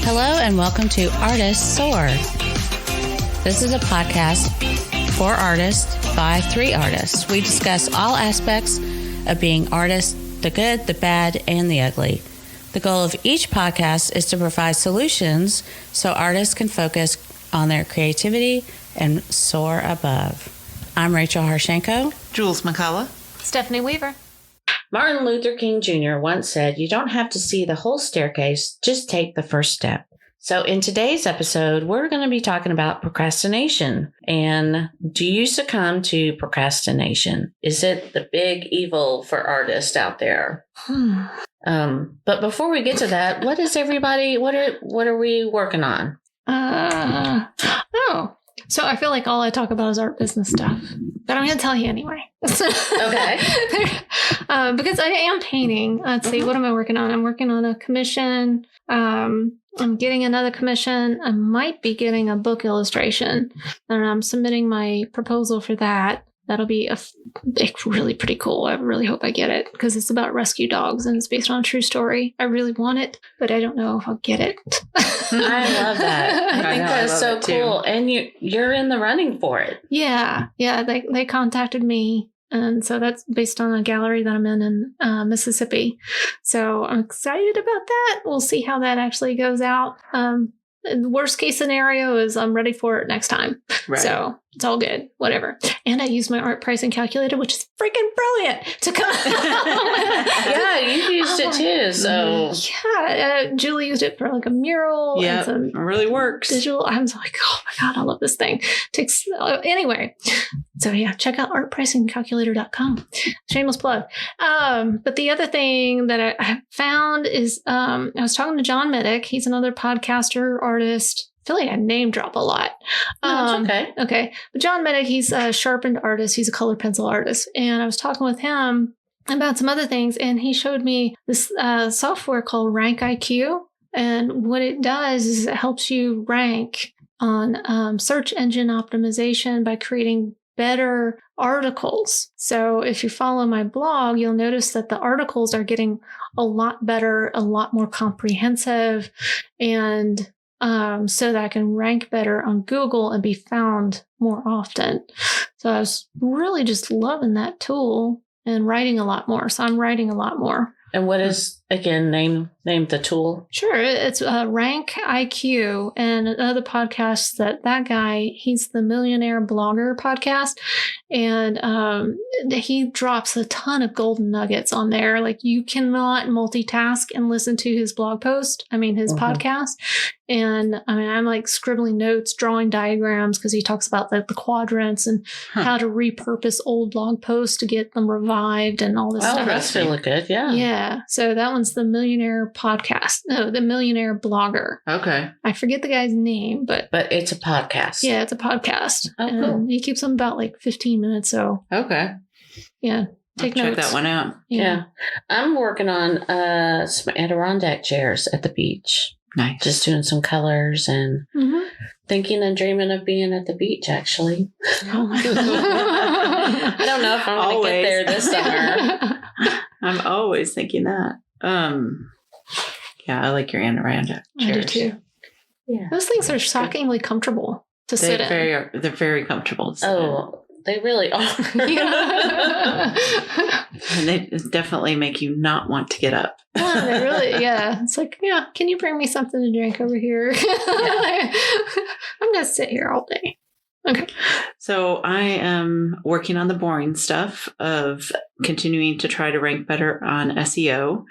Hello and welcome to Artists Soar. This is a podcast for artists by 3 artists. We discuss all aspects of being artists, the good, the bad, and the ugly. The goal of each podcast is to provide solutions so artists can focus on their creativity and soar above. I'm Rachel Harshenko. Jules McCullough. Stephanie Weaver. Martin Luther King Jr. once said, "You don't have to see the whole staircase, just take the first step." So in today's episode, we're going to be talking about procrastination. And do you succumb to procrastination? Is it the big evil for artists out there? But before we get to that, what are we working on? So I feel like all I talk about is art business stuff, but I'm going to tell you anyway. Okay. Because I am painting. Let's see, what am I working on? I'm working on a commission. I'm getting another commission. I might be getting a book illustration, and I'm submitting my proposal for that. That'll be really pretty cool. I really hope I get it because it's about rescue dogs and it's based on a true story. I really want it, but I don't know if I'll get it. I love that. I think that's so cool. And you're in the running for it. Yeah. They contacted me. And so that's based on a gallery that I'm in Mississippi. So I'm excited about that. We'll see how that actually goes out. The worst case scenario is I'm ready for it next time. Right. So it's all good, whatever. And I use my art pricing calculator, which is freaking brilliant to come. Yeah, you used it too. So yeah, Jule used it for like a mural. Yeah, it really works. Digital. I was like, oh my God, I love this thing. Anyway, so yeah, check out artpricingcalculator.com. Shameless plug. But the other thing that I found is I was talking to John Middick. He's another podcaster, artist. I feel like I name drop a lot. No, it's okay. Okay. But John Middick, he's a sharpened artist. He's a color pencil artist. And I was talking with him about some other things. And he showed me this software called Rank IQ. And what it does is it helps you rank on search engine optimization by creating better articles. So if you follow my blog, you'll notice that the articles are getting a lot better, a lot more comprehensive, and so that I can rank better on Google and be found more often. So I was really just loving that tool and writing a lot more. So I'm writing a lot more. And what is, again, name the tool? Sure. It's Rank IQ, and another podcast that guy, he's the Millionaire Blogger podcast, and he drops a ton of golden nuggets on there. Like, you cannot multitask and listen to his blog post. His podcast. And I'm like scribbling notes, drawing diagrams, because he talks about the quadrants and how to repurpose old blog posts to get them revived and all this stuff. Oh, that's really good. Yeah. Yeah. So that one's the Millionaire podcast. No, the Millionaire Blogger. Okay. I forget the guy's name, but it's a podcast. Yeah, it's a podcast. Oh, cool. He keeps them about like 15 minutes. So okay. Yeah. Take notes. Check that one out. Yeah. I'm working on some Adirondack chairs at the beach. Nice. Just doing some colors and thinking and dreaming of being at the beach, actually. Oh my God. I don't know if I'm going to get there this summer. I'm always thinking that. Yeah, I like your Adirondack chairs. I do too. Yeah. Those things are shockingly comfortable to sit in. They're very comfortable to sit in. They really are. And they definitely make you not want to get up. Yeah, they really, yeah. It's like, yeah, can you bring me something to drink over here? Yeah. I'm going to sit here all day. Okay. So I am working on the boring stuff of continuing to try to rank better on SEO.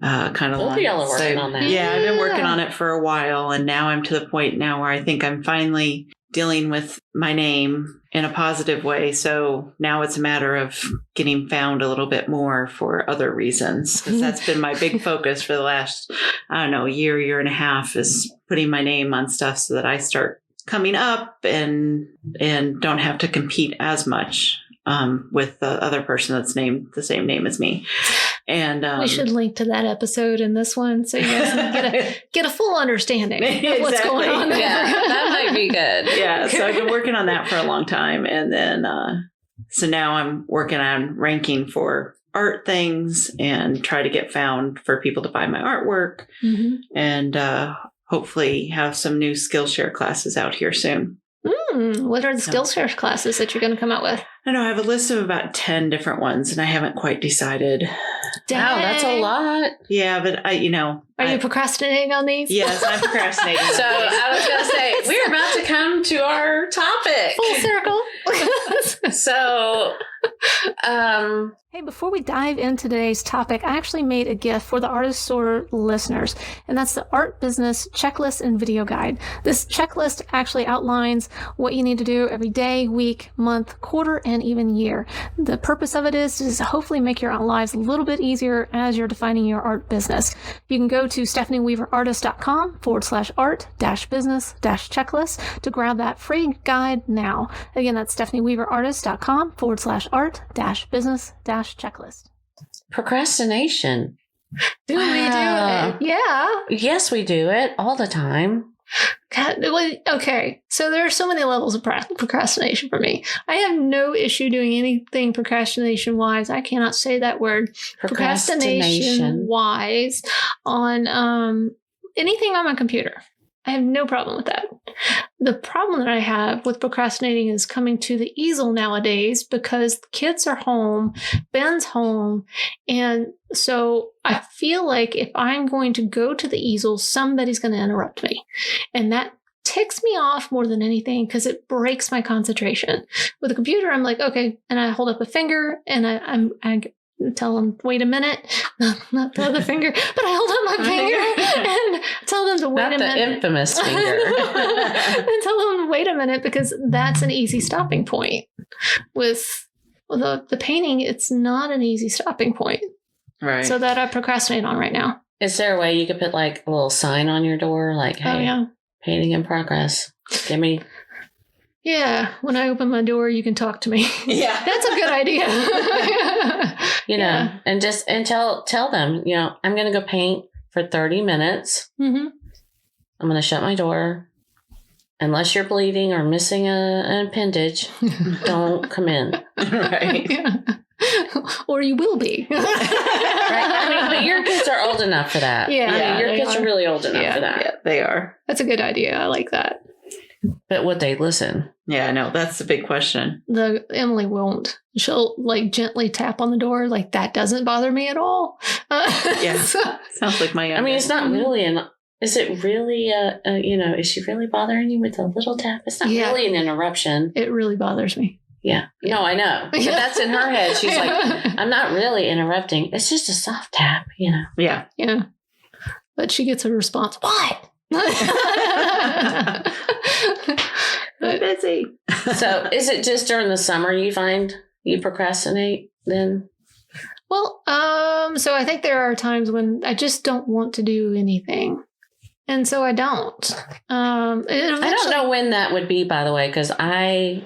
Kind of Both of y'all are working on that. Yeah, I've been working on it for a while, and now I'm to the point now where I think I'm finally dealing with my name in a positive way. So now it's a matter of getting found a little bit more for other reasons, because that's been my big focus for the last, year and a half, is putting my name on stuff so that I start coming up and don't have to compete as much with the other person that's named the same name as me. And we should link to that episode in this one so you guys can get a full understanding of what's going on there. Yeah, that might be good. Yeah, so I've been working on that for a long time. And then, so now I'm working on ranking for art things and try to get found for people to buy my artwork. And hopefully have some new Skillshare classes out here soon. What are the Skillshare classes that you're going to come out with? I know I have a list of about 10 different ones, and I haven't quite decided. Wow, that's a lot. Yeah, but Are you procrastinating on these? Yes, I'm procrastinating. So I was going to say, we're about to come to our topic. Full circle. So, Hey, before we dive into today's topic, I actually made a gift for the Artist Sorter listeners, and that's the Art Business Checklist and Video Guide. This checklist actually outlines what you need to do every day, week, month, quarter, and even year. The purpose of it is to hopefully make your lives a little bit easier as you're defining your art business. You can go to stephanieweaverartist.com/art-business-checklist to grab that free guide now. Again, that's stephanieweaverartist.com/art-business-checklist. procrastination. Do we do it? Yeah. Yes, we do it all the time. God, okay, so there are so many levels of procrastination for me. I have no issue doing anything procrastination-wise. I cannot say that word. Procrastination-wise on anything on my computer. I have no problem with that. The problem that I have with procrastinating is coming to the easel nowadays because the kids are home, Ben's home, and so I feel like if I'm going to go to the easel, somebody's going to interrupt me. And that ticks me off more than anything because it breaks my concentration. With a computer, I'm like, okay, and I hold up a finger and I tell them, wait a minute, not the other finger, but I hold up my finger and tell them to wait a minute. Not the infamous finger. And tell them to wait a minute because that's an easy stopping point. With the painting, it's not an easy stopping point. Right. So that I procrastinate on right now. Is there a way you could put like a little sign on your door like, hey, painting in progress, give me... Yeah, when I open my door, you can talk to me. Yeah. That's a good idea. And tell them, I'm going to go paint for 30 minutes. Mm-hmm. I'm going to shut my door. Unless you're bleeding or missing an appendage, don't come in. Right. Yeah. Or you will be. Right. I mean, but your kids are old enough for that. Yeah. Your kids are really old enough for that. Yeah, they are. That's a good idea. I like that. But would they listen? Yeah, no, that's the big question. Emily won't. She'll gently tap on the door. That doesn't bother me at all. Yeah, sounds like my. I mean, it's not really is it really is she really bothering you with a little tap? It's not really an interruption. It really bothers me. Yeah. No, I know. But that's in her head. She's like, I'm not really interrupting. It's just a soft tap, Yeah. Yeah. But she gets a response. What? I'm busy. So is it just during the summer you find you procrastinate then? Well, so I think there are times when I just don't want to do anything. And so I don't. I don't know when that would be, by the way, because the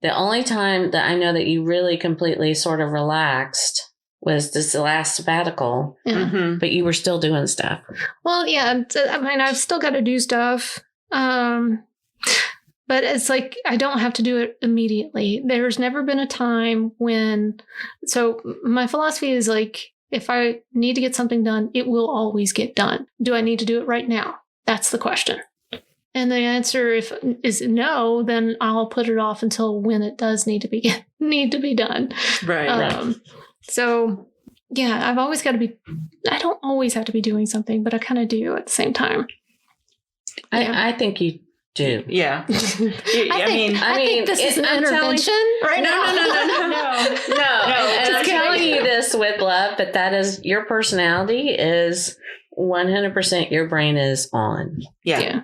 only time that I know that you really completely sort of relaxed was this last sabbatical, but you were still doing stuff. Well, yeah. I mean, I've still got to do stuff. But it's I don't have to do it immediately. There's never been a time so my philosophy is if I need to get something done, it will always get done. Do I need to do it right now? That's the question. And the answer is no, then I'll put it off until when it does need to be done. Right. So yeah, I don't always have to be doing something, but I kind of do at the same time. I think you do. Yeah. I think this is an intervention right now. No. And I'm telling you this with love, but that is your personality is 100% your brain is on. Yeah.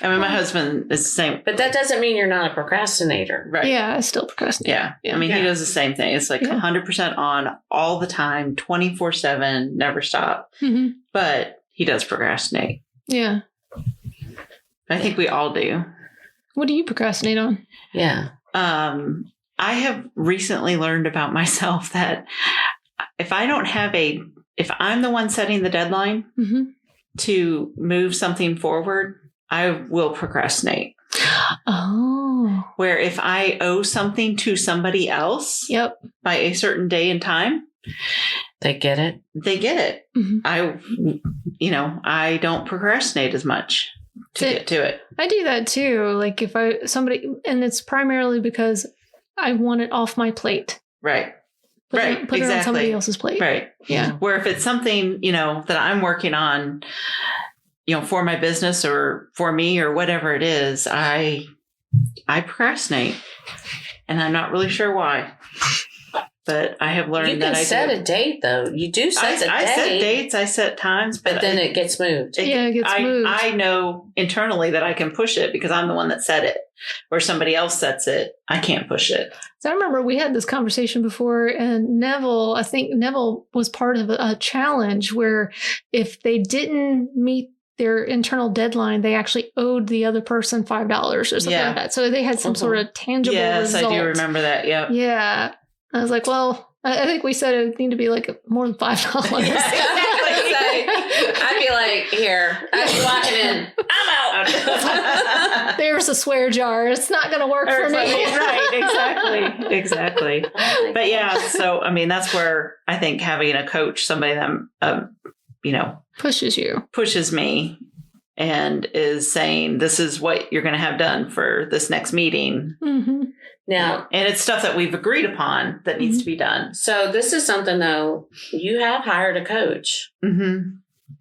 I mean, my husband is the same. But that doesn't mean you're not a procrastinator. Right. Yeah, I still procrastinate. Yeah. I mean, he does the same thing. It's 100% on all the time, 24/7, never stop. Mm-hmm. But he does procrastinate. Yeah. I think we all do. What do you procrastinate on? Yeah. I have recently learned about myself that if I'm the one setting the deadline to move something forward, I will procrastinate. Oh. Where if I owe something to somebody else by a certain day and time, they get it. Mm-hmm. I don't procrastinate as much. to get to it. I do that too. Like if and it's primarily because I want it off my plate. Right. Put it on somebody else's plate. Right. Yeah. Where if it's something, that I'm working on, for my business or for me or whatever it is, I procrastinate, and I'm not really sure why. But I have learned that I set a date, though. You do set a date. I set dates. I set times. But then it gets moved. It gets moved. I know internally that I can push it because I'm the one that set it. Where somebody else sets it, I can't push it. So I remember we had this conversation before, and I think Neville was part of a challenge where if they didn't meet their internal deadline, they actually owed the other person $5 or something like that. So they had some sort of tangible result. Yes, I do remember that. Yep. Yeah. I was like, well, I think we said it need to be like more than $5. I'd be like, here, I'd be walking in. I'm out. There's a swear jar. It's not going to work for me. Right. Exactly. But yeah, so, that's where I think having a coach, somebody that, pushes me and is saying, this is what you're going to have done for this next meeting. Mm-hmm. Now, and it's stuff that we've agreed upon that needs to be done. So this is something, though, you have hired a coach. Mm-hmm.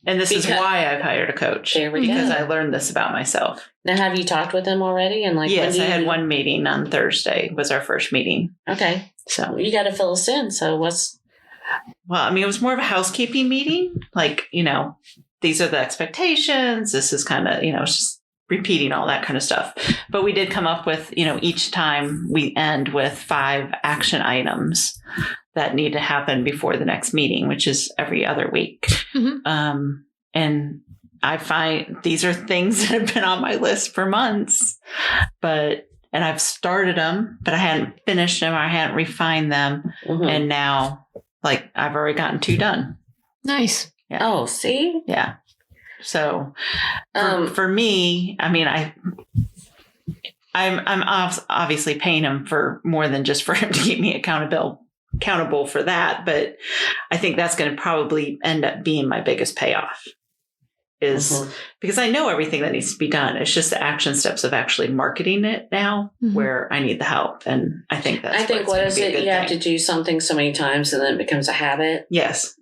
And this is why I've hired a coach. There we go. Because I learned this about myself. Now, have you talked with him already? And yes, I had one meeting on Thursday was our first meeting. Okay. So you got to fill us in. So what's... Well, it was more of a housekeeping meeting. Like, these are the expectations. This is kind of, it's just repeating all that kind of stuff. But we did come up with, each time we end with 5 action items that need to happen before the next meeting, which is every other week. Mm-hmm. And I find these are things that have been on my list for months, and I've started them, but I hadn't finished them. I hadn't refined them. Mm-hmm. And now, I've already gotten 2 done. Nice. Yeah. Oh, see? Yeah. So for me, I'm obviously paying him for more than just for him to keep me accountable for that. But I think that's going to probably end up being my biggest payoff is because I know everything that needs to be done. It's just the action steps of actually marketing it now where I need the help. And I think what is it? You have to do something so many times and then it becomes a habit. Yes.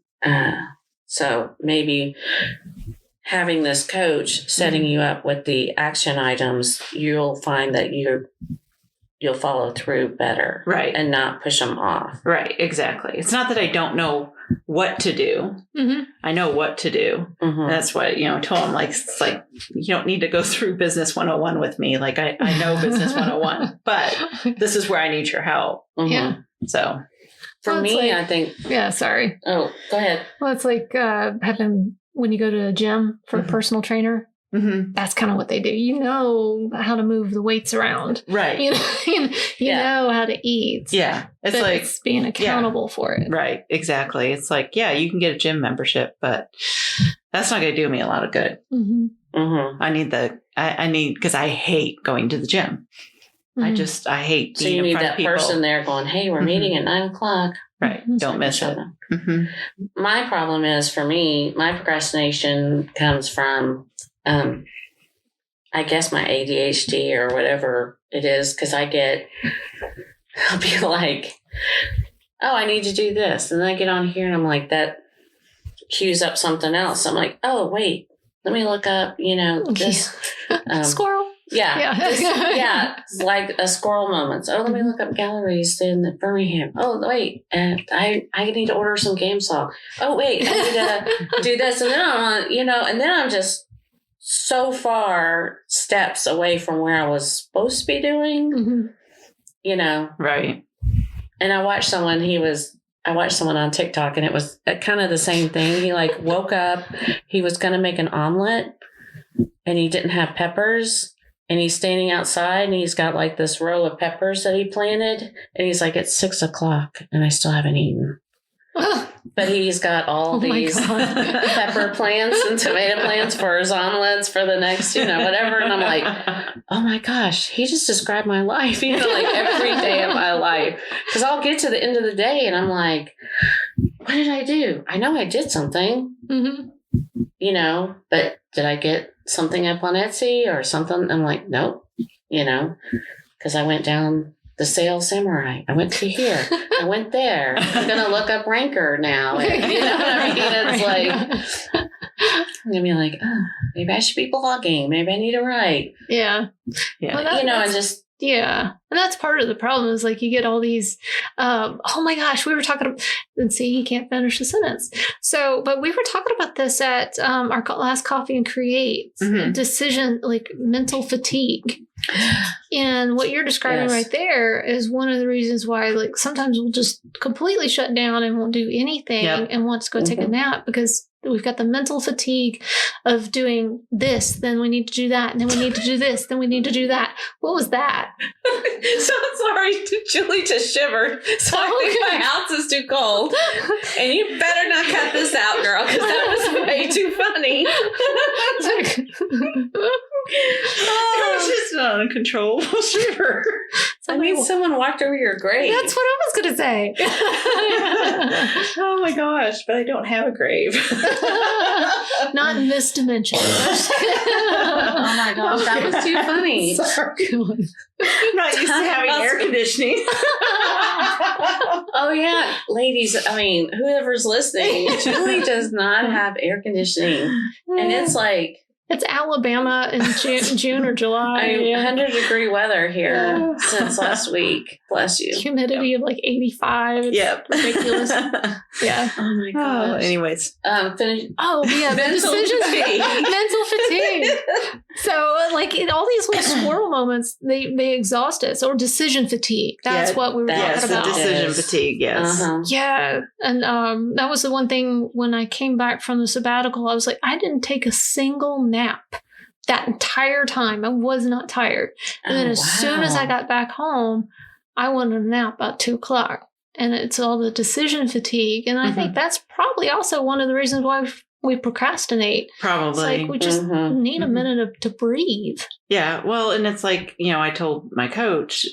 So maybe having this coach setting you up with the action items, you'll find that you'll follow through better. Right. And not push them off. Right. Exactly. It's not that I don't know what to do. Mm-hmm. I know what to do. Mm-hmm. That's what, I told him, it's like, you don't need to go through business 101 with me. Like I know business 101, but this is where I need your help. Mm-hmm. Yeah. So for me, I think. Yeah. Sorry. Oh, go ahead. Well, it's like having, when you go to a gym for a personal trainer, that's kind of what they do. You know how to move the weights around. Right. You know how to eat. Yeah. It's being accountable for it. Right. Exactly. It's like, you can get a gym membership, but that's not going to do me a lot of good. Mm-hmm. Mm-hmm. I need, because I hate going to the gym. Mm-hmm. I hate so being in front of people. So you need that person there going, hey, we're meeting at 9:00. Right. Don't miss it. My problem is, for me, my procrastination comes from, I guess, my ADHD or whatever it is, because I'll be like, oh, I need to do this. And then I get on here and I'm like, that cues up something else. I'm like, oh, wait, let me look up, this. Squirrel. Yeah. It's like a squirrel moment. Oh, let me look up galleries in Birmingham. Oh, wait. And I need to order some game saw. Oh, wait. I need to do this. And then and then I'm just so far steps away from where I was supposed to be doing, Right. And I watched someone on TikTok, and it was kind of the same thing. He woke up, he was going to make an omelet, and he didn't have peppers. And he's standing outside and he's got this row of peppers that he planted. And he's like, it's 6:00 and I still haven't eaten. But he's got all these pepper plants and tomato plants for his omelets for the next, whatever. And I'm like, oh my gosh, he just described my life, every day of my life. Because I'll get to the end of the day and I'm like, what did I do? I know I did something. Mm-hmm. but did I get something up on Etsy or something? I'm like, nope, because I went down the Sale Samurai. I went to here. I went there. I'm going to look up Ranker now. And, you know what I mean? It's like, I'm going to be like, oh, maybe I should be blogging. Maybe I need to write. Yeah. Yeah. Well, yeah. And that's part of the problem is like you get all these, oh my gosh, we were talking about, and see, he can't finish the sentence. So, but we were talking about this at our last Coffee and Create decision, like mental fatigue. And what you're describing right there is one of the reasons why, like, sometimes we'll just completely shut down and won't do anything and want to go take a nap because we've got the mental fatigue of doing this, then we need to do that, and then we need to do this, then we need to do that. What was that? So sorry, Julie just shivered. So I think my house is too cold. And you better not cut this out, girl, because that was way too funny. It was just an uncontrollable shiver. I mean, someone walked over your grave. That's what I was going to say. Oh my gosh, but I don't have a grave. Not in this dimension. Oh my gosh, that was too funny. Sorry. I'm not used to having air conditioning. Oh yeah, ladies, I mean, whoever's listening, Julie does not have air conditioning. And it's like, it's Alabama in June or July. 100-degree weather here since last week. Bless you. Humidity of like 85. It's ridiculous. Yeah. Oh my gosh. Oh, anyways. Finish. Oh yeah, Mental fatigue. Mental fatigue. So like in all these little squirrel moments, they exhaust us. Or decision fatigue. That's what we were talking about. Decision fatigue. Yes. Uh-huh. Yeah, and that was the one thing when I came back from the sabbatical. I was like, I didn't take a single nap that entire time. I was not tired. And then as soon as I got back home, I wanted a nap about 2:00. And it's all the decision fatigue. And I think that's probably also one of the reasons why we procrastinate. Probably. It's like we just need a minute to breathe. Yeah. Well, and it's like, I told my coach,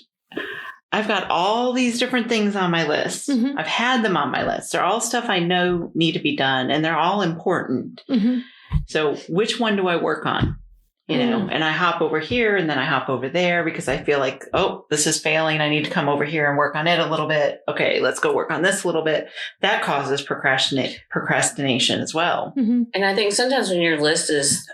I've got all these different things on my list. I've had them on my list. They're all stuff I know need to be done, and they're all important. So which one do I work on? And I hop over here and then I hop over there because I feel like, oh, this is failing. I need to come over here and work on it a little bit. Okay, let's go work on this a little bit. That causes procrastination as well. And I think sometimes when your list is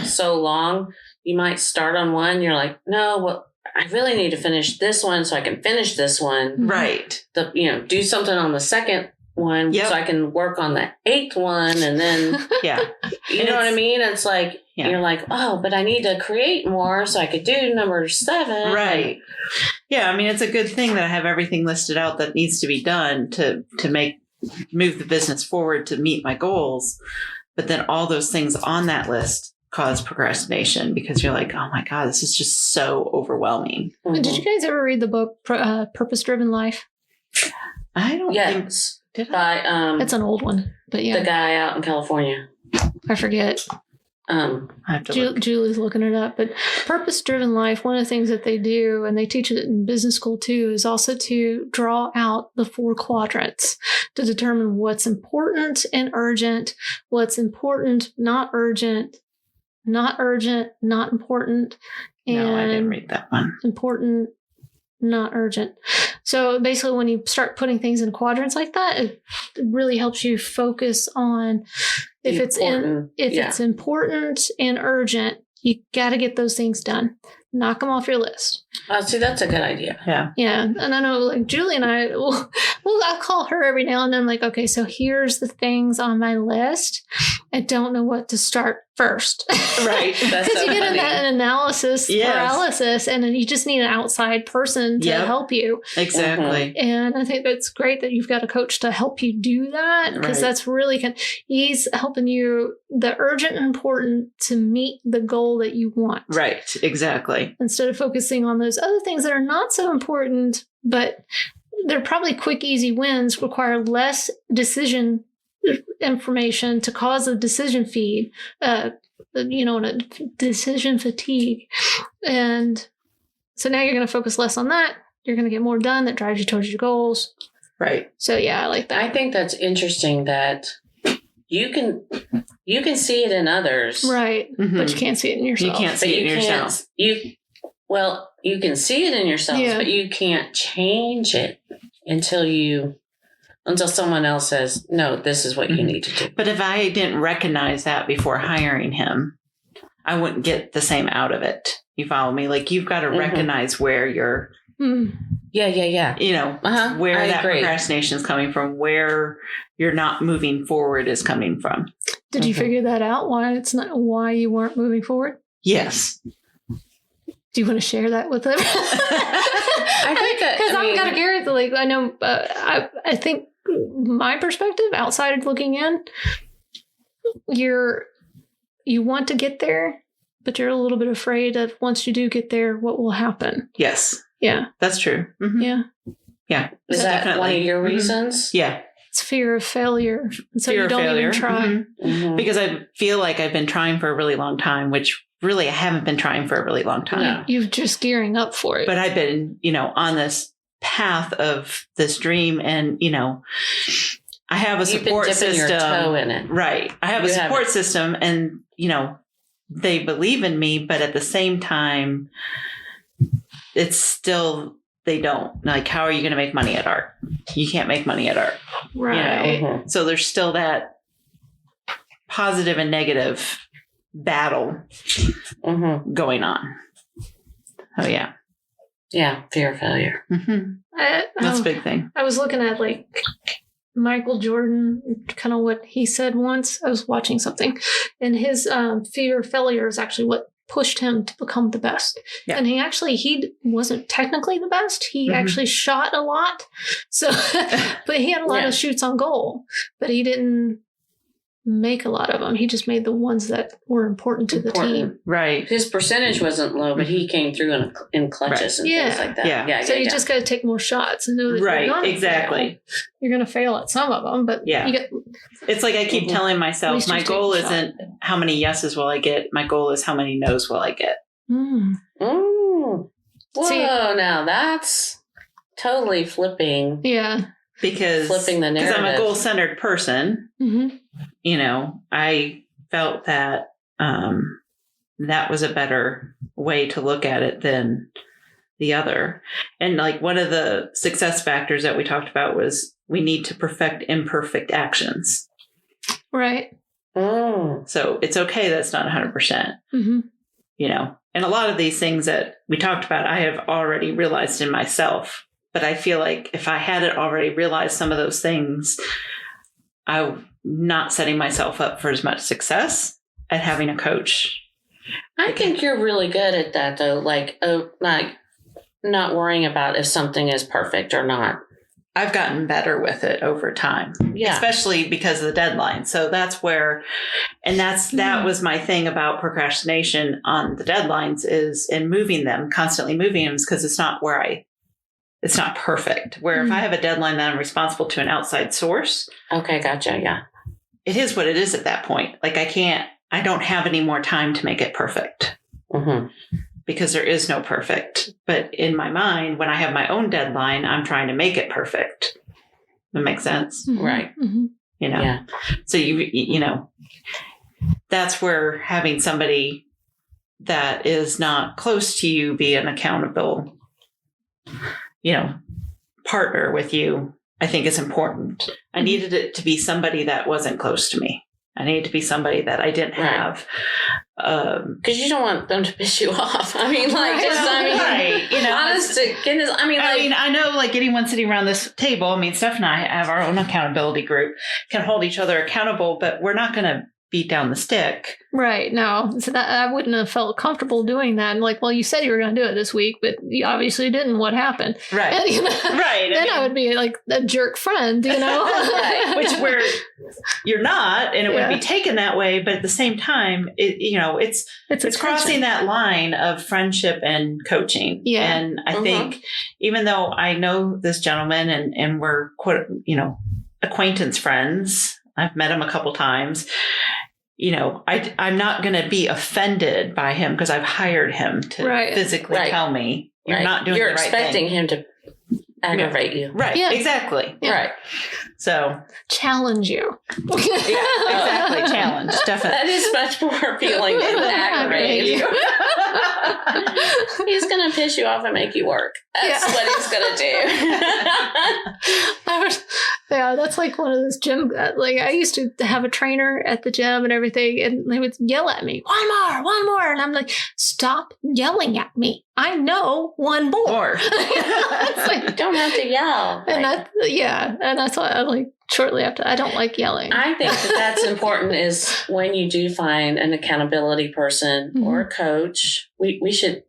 so long, you might start on one. You're like, no, well, I really need to finish this one so I can finish this one. Right. Do something on the second one so I can work on the 8th one, and then you know what I mean? It's like you're like, oh, but I need to create more so I could do number 7. Right. Yeah, I mean, it's a good thing that I have everything listed out that needs to be done to move the business forward to meet my goals. But then all those things on that list cause procrastination because you're like, oh my God, this is just so overwhelming. Did you guys ever read the book Purpose Driven Life? I don't think did I? By it's an old one, but yeah, the guy out in California. I forget. I have to Julie's looking it up, but Purpose Driven Life, one of the things that they do, and they teach it in business school too, is also to draw out the 4 quadrants to determine what's important and urgent, what's important, not urgent, not important, and no, I didn't read that one. Important, not urgent. So basically when you start putting things in quadrants like that, it really helps you focus on if it's important and urgent, you got to get those things done. Knock them off your list. See, that's a good idea. Yeah. Yeah. And I know like Julie and I, I'll call her every now and then like, okay, so here's the things on my list. I don't know what to start first. Right. That's Because so you get in funny. that analysis paralysis and then you just need an outside person to help you. Exactly. And I think that's great that you've got a coach to help you do that because that's really he's helping you the urgent and important to meet the goal that you want. Right. Exactly. Instead of focusing on those other things that are not so important, but they're probably quick, easy wins, require less decision information to cause a decision feed, a decision fatigue. And so now you're going to focus less on that. You're going to get more done that drives you towards your goals. Right. So yeah, I like that. I think that's interesting that you can see it in others. Right. Mhm. But you can't see it in yourself. You can't see it in yourself. You can see it in yourself, but you can't change it until someone else says, no, this is what you need to do. But if I didn't recognize that before hiring him, I wouldn't get the same out of it. You follow me? Like, you've got to recognize where you're, Yeah. where I that agree. procrastination is coming from, where you're not moving forward is coming from. Did you figure that out? Why you weren't moving forward? Yes. Do you want to share that with them? I think that because I'm kind of curious. Like, I know, I think my perspective, outside looking in, you want to get there, but you're a little bit afraid of once you do get there, what will happen. Yes. Yeah, That's true. Mm-hmm. yeah. Yeah. Is that definitely one of your Mhm. reasons? Yeah. It's fear of failure, and so Fear you of don't failure. even try. Mhm. Mhm. Because I feel like I've been trying for a really long time, which really I haven't been trying for a really long time. No. You're just gearing up for it. But I've been, on this path of this dream, and, I have a You've support been dipping system. your toe in it. Right. I have You a support system, and, they believe in me, but at the same time, it's still, they don't. Like, how are you going to make money at art? You can't make money at art. Right. Mhm. So there's still that positive and negative battle Mhm. going on. Oh, yeah. Yeah, fear of failure. Mm-hmm. That's a big thing. I was looking at like Michael Jordan, kind of what he said once. I was watching something, and his fear of failure is actually what pushed him to become the best. Yeah. And he wasn't technically the best. He actually shot a lot. So, but he had a lot of shoots on goal, but he didn't make a lot of them. He just made the ones that were important to the team. Right. His percentage wasn't low, but he came through in clutches and things like that. Yeah. So you just got to take more shots and know that you're gonna exactly. fail. You're going to fail at some of them, but Yeah. you get. It's like I keep telling At myself, least my you're goal taking a shot. isn't how many yeses will I get. My goal is how many no's will I get. Mm. Whoa, See- now that's totally flipping Yeah. Because the I'm a narrative. goal-centered person. Mm-hmm. I felt that that was a better way to look at it than the other. And like one of the success factors that we talked about was we need to perfect imperfect actions. Right. Mm. So it's okay that's not 100%, Mm-hmm. And a lot of these things that we talked about, I have already realized in myself. But I feel like if I hadn't already realized some of those things, I'm not setting myself up for as much success at having a coach. I think you're really good at that, though. Like not worrying about if something is perfect or not. I've gotten better with it over time, especially because of the deadline. So that's where, and that was my thing about procrastination on the deadlines is in constantly moving them, because it's not perfect. Where if I have a deadline that I'm responsible to an outside source. Okay, gotcha. Yeah. It is what it is at that point. Like I don't have any more time to make it perfect because there is no perfect. But in my mind, when I have my own deadline, I'm trying to make it perfect. That makes sense. Mm-hmm. Right. Mm-hmm. Yeah. So that's where having somebody that is not close to you be an accountable, partner with you, I think is important. I needed it to be somebody that wasn't close to me. I needed to be somebody that I didn't have. Because you don't want them to piss you off. I mean, right. honest to goodness. I know, like anyone sitting around this table, Steph and I have our own accountability group, can hold each other accountable, but we're not going to beat down the stick. Right. No, so that I wouldn't have felt comfortable doing that. And like, well, you said you were going to do it this week, but you obviously didn't. What happened? Right. And, right. Then I would be like a jerk friend, right. Which where you're not, and it would be taken that way. But at the same time, it's crossing that line of friendship and coaching. Yeah. And I think even though I know this gentleman and we're acquaintance friends, I've met him a couple times. I'm not going to be offended by him because I've hired him to physically tell me you're not doing the right thing. You're expecting him to aggravate you. Right. Yeah. Exactly. Yeah. Right. So, Challenge you. exactly. Challenge. Definitely. That is much more appealing than aggravate you. He's going to piss you off and make you work. That's what he's going to do. That's like one of those gym. Like I used to have a trainer at the gym and everything, and they would yell at me, one more. And I'm like, stop yelling at me. I know one more. It's like, you don't have to yell. And and that's why I like shortly after, I don't like yelling. I think that's important is when you do find an accountability person or a coach, we should,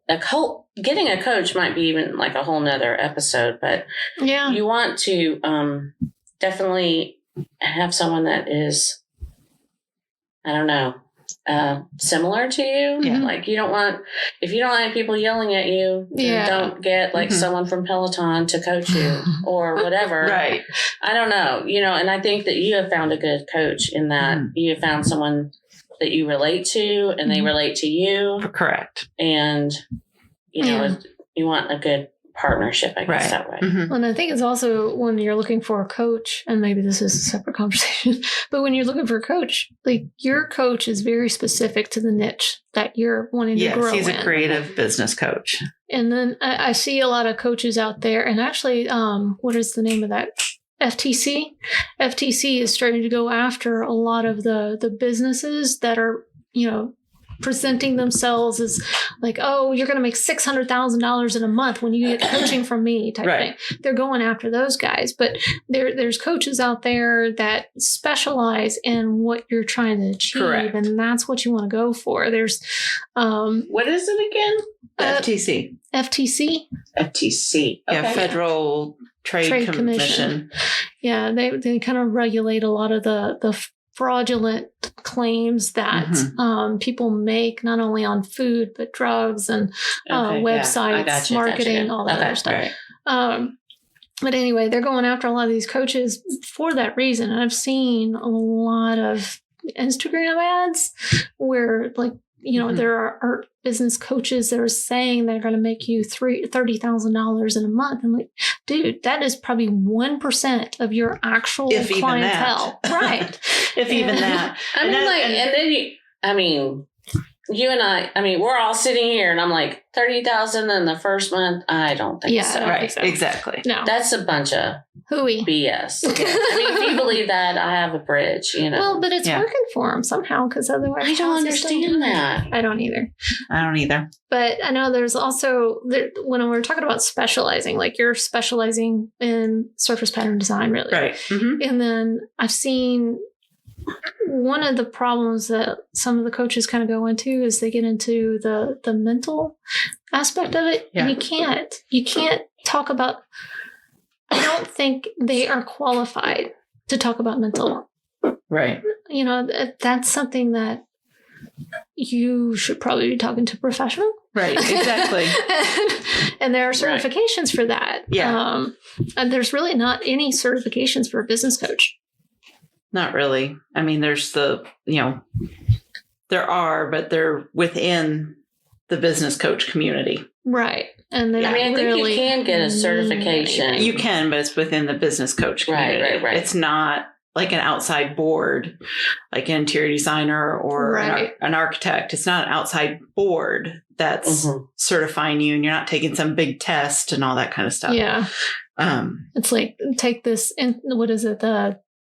getting a coach might be even like a whole nother episode, but you want to definitely have someone that is, I don't know, similar to you. Yeah. Like you don't want, if you don't like people yelling at you, then don't get like someone from Peloton to coach you or whatever. Right. I don't know, and I think that you have found a good coach in that you have found someone that you relate to and they relate to you. Correct. And, you want a good partnership, I guess, that way. Mm-hmm. And I think it's also when you're looking for a coach, and maybe this is a separate conversation, but when you're looking for a coach, like your coach is very specific to the niche that you're wanting to grow in. Yes, he's a creative business coach. And then I see a lot of coaches out there, and actually, what is the name of that? FTC? FTC is starting to go after a lot of the businesses that are, presenting themselves as like, oh, you're going to make $600,000 in a month when you get coaching from me type thing. They're going after those guys. But there's coaches out there that specialize in what you're trying to achieve. Correct. And that's what you want to go for. There's what is it again? FTC. FTC. FTC. Okay. Yeah, Federal Trade Commission. Yeah, they kind of regulate a lot of the fraudulent claims that people make, not only on food, but drugs and websites, marketing, all that other stuff. Right. But anyway, they're going after a lot of these coaches for that reason. And I've seen a lot of Instagram ads where there are business coaches that are saying they're going to make you $30,000 in a month. I'm like, dude, that is probably 1% of your actual clientele. Right. If even that. You and I we're all sitting here and I'm like, 30,000 in the first month? I don't think so. Right. So. Exactly. No. That's a bunch of hooey BS. If you believe that, I have a bridge, Well, but it's working for them somehow, because otherwise I don't understand that. I don't either. But I know there's also, when we're talking about specializing, like you're specializing in surface pattern design, really. Right. Mm-hmm. And then I've seen one of the problems that some of the coaches kind of go into is they get into the mental aspect of it. Yeah. And you can't talk about, I don't think they are qualified to talk about mental. Right. That's something that you should probably be talking to a professional. Right. Exactly. And there are certifications for that. Yeah. And there's really not any certifications for a business coach. Not really. I mean, there's there are, but they're within the business coach community. Right. And I think you can get a certification. You can, but it's within the business coach community. Right. It's not like an outside board, like an interior designer or an architect. It's not an outside board that's certifying you, and you're not taking some big test and all that kind of stuff. Yeah. It's like, take this,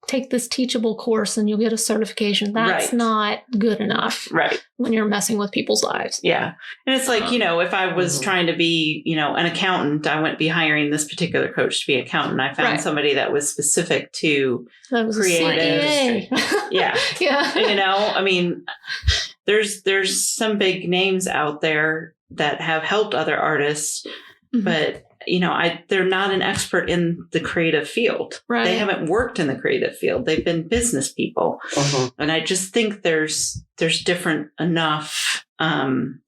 take this teachable course and you'll get a certification. That's not good enough. Right. When you're messing with people's lives. Yeah. And it's like, if I was trying to be, an accountant, I wouldn't be hiring this particular coach to be an accountant. I found somebody that was specific to creative. Yeah. Yeah. There's some big names out there that have helped other artists, but they're not an expert in the creative field. Right. They haven't worked in the creative field. They've been business people. And I just think there's different enough, there's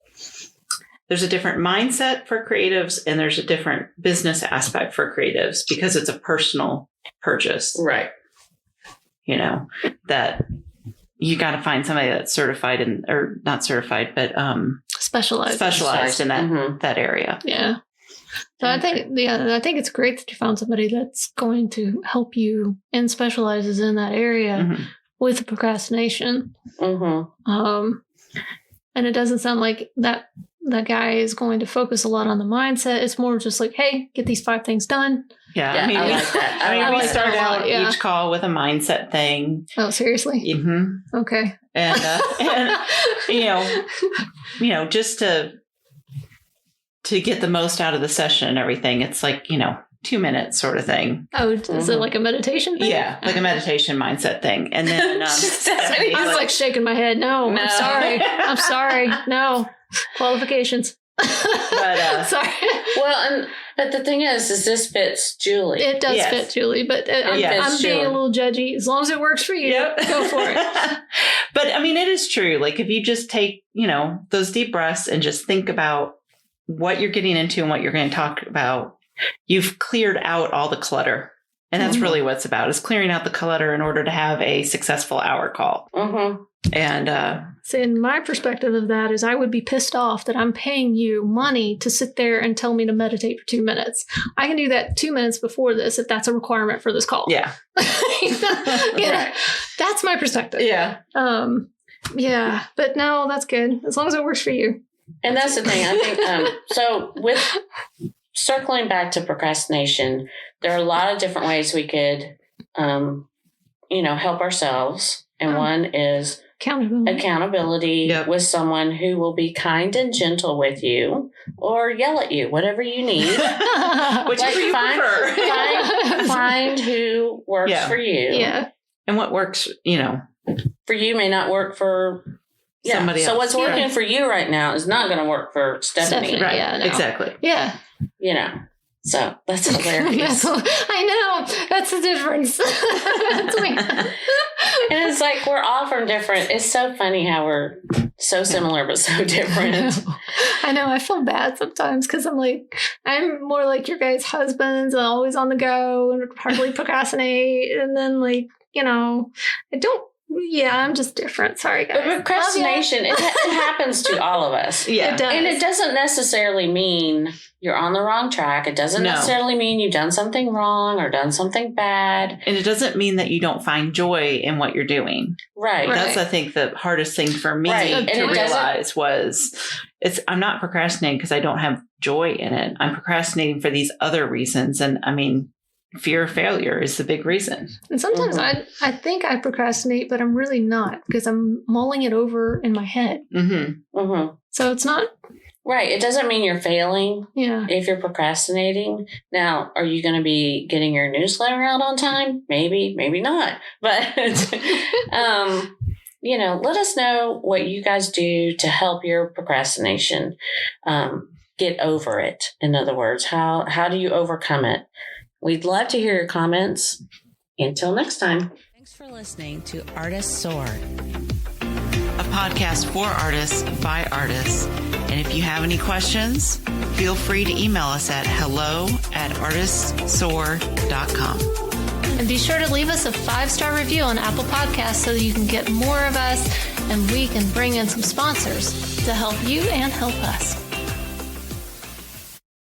a different mindset for creatives, and there's a different business aspect for creatives because it's a personal purchase. Right. That you got to find somebody that's certified or not certified, but specialized in that area. Yeah. So I think it's great that you found somebody that's going to help you and specializes in that area with the procrastination. And it doesn't sound like that guy is going to focus a lot on the mindset. It's more just like, hey, get these 5 things done. Yeah, I like that. we start out each call with a mindset thing. Oh, seriously? Mm-hmm. Okay. And just to get the most out of the session and everything, it's like 2 minutes sort of thing. Oh, is it like a meditation thing? Yeah, like a meditation mindset thing. And then I was like shaking my head. No, I'm sorry. No qualifications. But sorry. Well, but the thing is this fits Julie. It does fit Julie, but I'm being a little judgy. As long as it works for you, go for it. But I mean, it is true. Like if you just take, those deep breaths and just think about what you're getting into and what you're going to talk about, you've cleared out all the clutter. And that's really what it's about, is clearing out the clutter in order to have a successful hour call. And so in my perspective of that is I would be pissed off that I'm paying you money to sit there and tell me to meditate for 2 minutes. I can do that 2 minutes before this if that's a requirement for this call. Yeah. That's my perspective. Yeah. Yeah. But no, that's good. As long as it works for you. And that's the thing. I think so with circling back to procrastination, there are a lot of different ways we could help ourselves. And one is accountability with someone who will be kind and gentle with you or yell at you, whatever you need. Whichever you prefer. Find who works for you. Yeah. And what works, for you may not work for somebody else. So what's working for you right now is not going to work for Stephanie. Right. Yeah, no. Exactly. Yeah. So that's hilarious. I know. That's the difference. That's me. And it's like we're all from different. It's so funny how we're so similar but so different. I know. I feel bad sometimes because I'm more like your guys' husbands, always on the go and hardly procrastinate. And then I don't. Yeah, I'm just different. Sorry, guys. But procrastination, it happens to all of us. Yeah. It does. And it doesn't necessarily mean you're on the wrong track. It doesn't necessarily mean you've done something wrong or done something bad. And it doesn't mean that you don't find joy in what you're doing. Right. That's, I think, the hardest thing for me to realize was I'm not procrastinating because I don't have joy in it. I'm procrastinating for these other reasons. And I mean, fear of failure is the big reason. And sometimes I think I procrastinate, but I'm really not because I'm mulling it over in my head. So it's not. Right. It doesn't mean you're failing if you're procrastinating. Now, are you going to be getting your newsletter out on time? Maybe, maybe not. But, let us know what you guys do to help your procrastination get over it. In other words, how do you overcome it? We'd love to hear your comments. Until next time. Thanks for listening to Artists Soar, a podcast for artists by artists. And if you have any questions, feel free to email us at hello@artistsoar.com. And be sure to leave us a 5-star review on Apple Podcasts so that you can get more of us and we can bring in some sponsors to help you and help us.